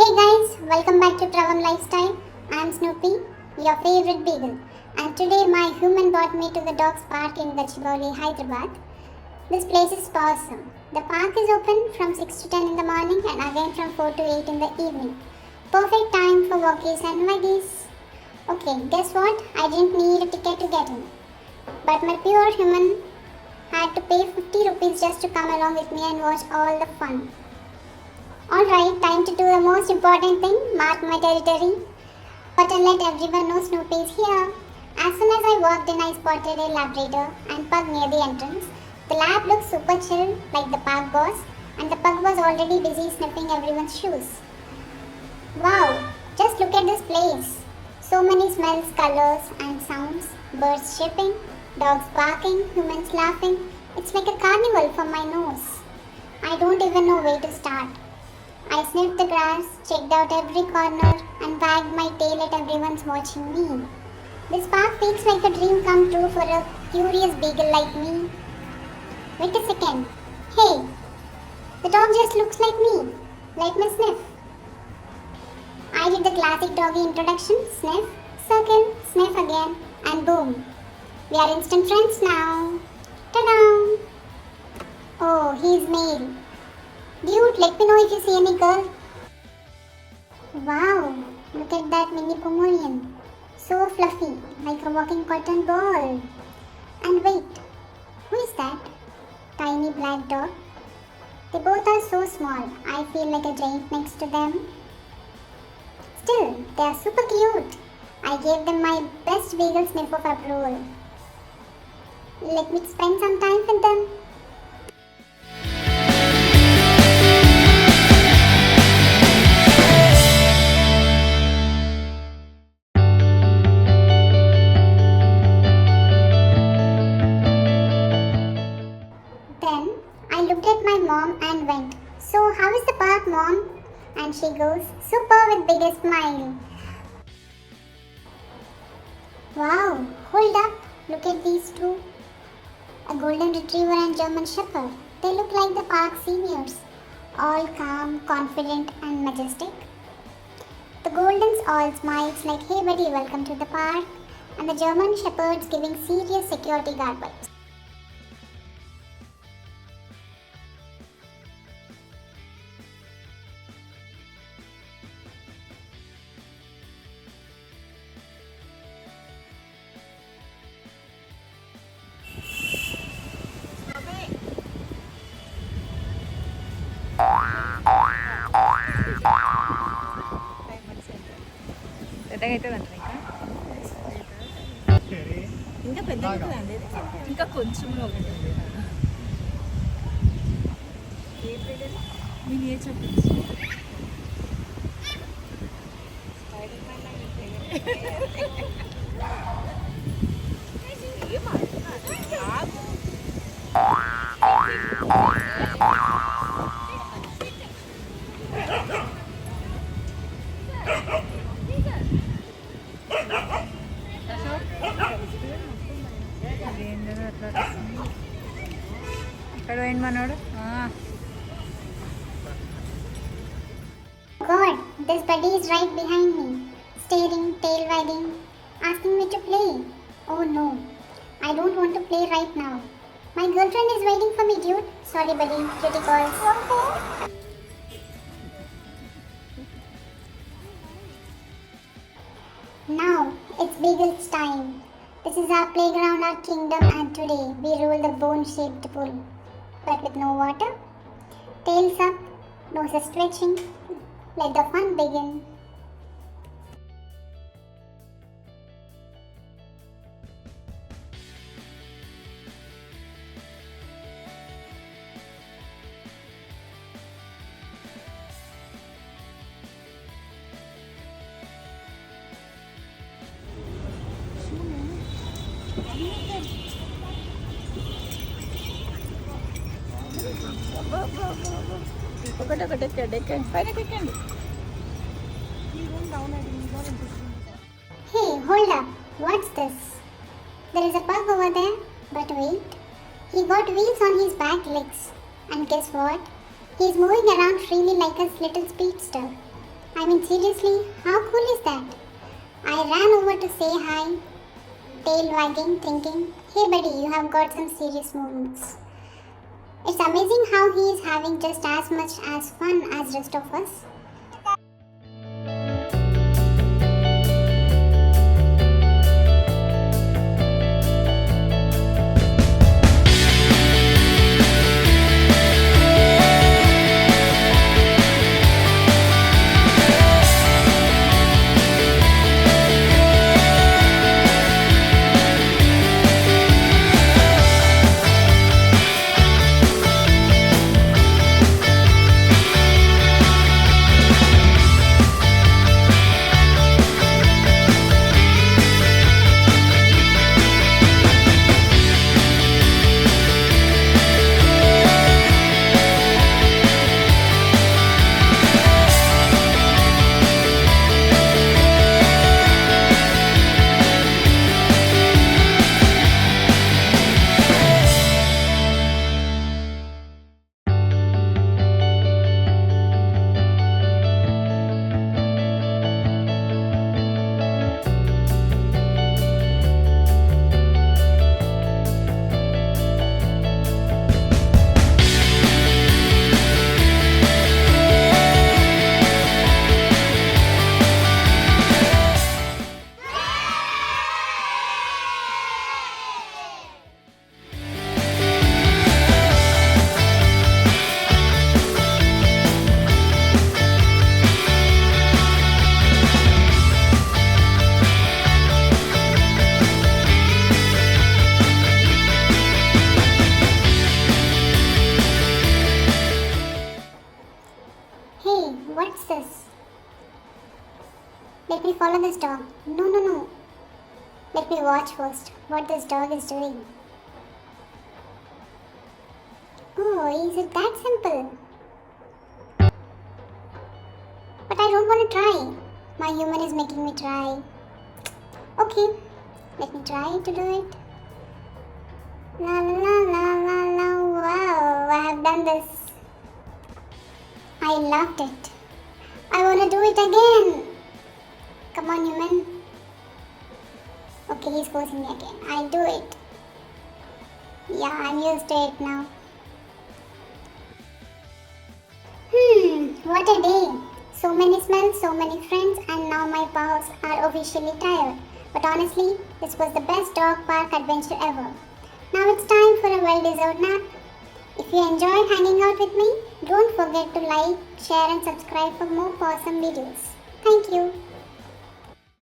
Hey guys, welcome back to Pravam Lifestyle. I'm Snoopy, your favorite Beagle, and today my human brought me to the dog's park in Gachibowli, Hyderabad. This place is awesome. The park is open from 6 to 10 in the morning and again from 4 to 8 in the evening. Perfect time for walkies and waggies. Okay, guess what? I didn't need a ticket to get in, but my pure human had to pay 50 rupees just to come along with me and watch all the fun. Alright, time to do the most important thing, mark my territory. But I'll let everyone know Snoopy is here. As soon as I walked in, I spotted a Labrador and pug near the entrance. The lab looked super chill, like the park boss, and the pug was already busy sniffing everyone's shoes. Wow, just look at this place. So many smells, colors, and sounds. Birds chirping, dogs barking, humans laughing. It's like a carnival for my nose. I don't even know where to start. I sniffed the grass, checked out every corner, and wagged my tail at everyone's watching me. This park feels like a dream come true for a curious beagle like me. Wait a second. Hey, the dog just looks like me. Let me sniff. I did the classic doggy introduction. Sniff, circle, sniff again, and boom. We are instant friends now. Ta-da! Oh, he's male. Dude, let me know if you see any girl. Wow, look at that mini pomeranian. So fluffy, like a walking cotton ball. And wait, who is that? Tiny black dog. They both are so small, I feel like a giant next to them. Still, they are super cute. I gave them my best beagle sniff of approval. Let me spend some time with them. Then I looked at my mom and went, "So how is the park, Mom?" And she goes, "Super," with biggest smile. Wow, hold up, look at these two. A golden retriever and German shepherd. They look like the park seniors, all calm, confident and majestic. The goldens all smiles like, "Hey buddy, welcome to the park." And the German shepherds giving serious security guard vibes. పెద్దగా అవుతుందంట ఇంకా పెద్దగా అవుతుందండి ఇంకా కొంచెం ఒకటి miniature ఇక్కడ పోయింది మనోడు God, this buddy is right behind me, staring, tail wagging, asking me to play. Oh no, I don't want to play right now. My girlfriend is waiting for me, dude. Sorry buddy, duty calls. Now, it's Beagle's time. This is our playground, our kingdom, and today we rule the bone-shaped pool. But with no water, tails up, noses stretching. Let the fun begin. ఒకటి ఎక్కండి పైన ఎక్కండి Hey, hold up. What's this? There is a pug over there. But wait. He got wheels on his back legs. And guess what? He is moving around freely like a little speedster. I mean, seriously, how cool is that? I ran over to say hi, tail wagging, thinking, hey buddy, you have got some serious movements. It's amazing how he is having just as much as fun as rest of us. Hey, what's this? Let me follow this dog. No. Let me watch first what this dog is doing. Oh, is it that simple? But I don't want to try. My human is making me try. Okay, let me try to do it. La la la la la. Wow, I have done this. I loved it. I want to do it again. Come on, human. Okay, he's forcing me again. I'll do it. Yeah, I'm used to it now. What a day. So many smells, so many friends, and now my paws are officially tired. But honestly, this was the best dog park adventure ever. Now it's time for a well-deserved nap. If you enjoyed hanging out with me, don't forget to like, share and subscribe for more awesome videos. Thank you.